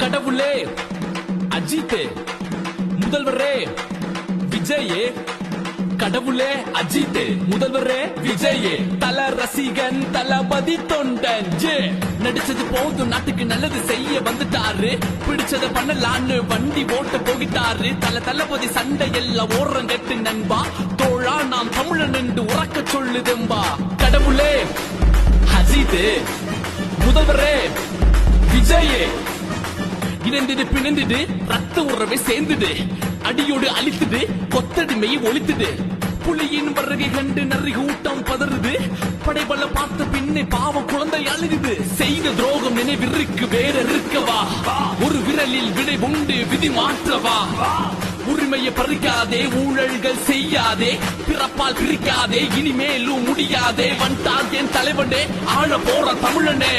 கடவுளே அஜித், முதல்வரே விஜய், கடவுளே அஜித், முதல்வரே விஜய், தல ரசிகன் தளபதி தொண்டன், நடிச்சது போதும் நாட்டுக்கு நல்லது செய்ய வந்துட்டாரு, பிடிச்சத பண்ணலான்னு வண்டி ஓட்ட போகிட்டாரு, தளபதி சண்டை எல்லாம் ஓரம் கட்டு நண்பா, தோழா நாம் தமிழன் என்று உறக்க சொல்லுதெம்பா. கடவுளே அஜித், முதல்வரே விஜய், இணைந்தது பிணைந்தது ரத்த உறவை சேர்ந்தது, அடியோடு அழித்தது கொத்தடிமையை ஒழித்தது, புலியின் வருகை கண்டு நரி கூட்டம் பதறுது, படைபல பார்த்த பின்னே பாவம் குழந்தை அழுகுது, செய்த துரோகம் நினைவிற்கு வேற இருக்கவா, ஒரு விரலில் விடை உண்டு விதி மாற்றவா, உரிமையை பறிக்காதே ஊழல்கள் செய்யாதே, பிறப்பால் பிரிக்காதே இனிமேலும் முடியாதே, வந்தால் என் தலைவனே ஆழ போற தமிழனே.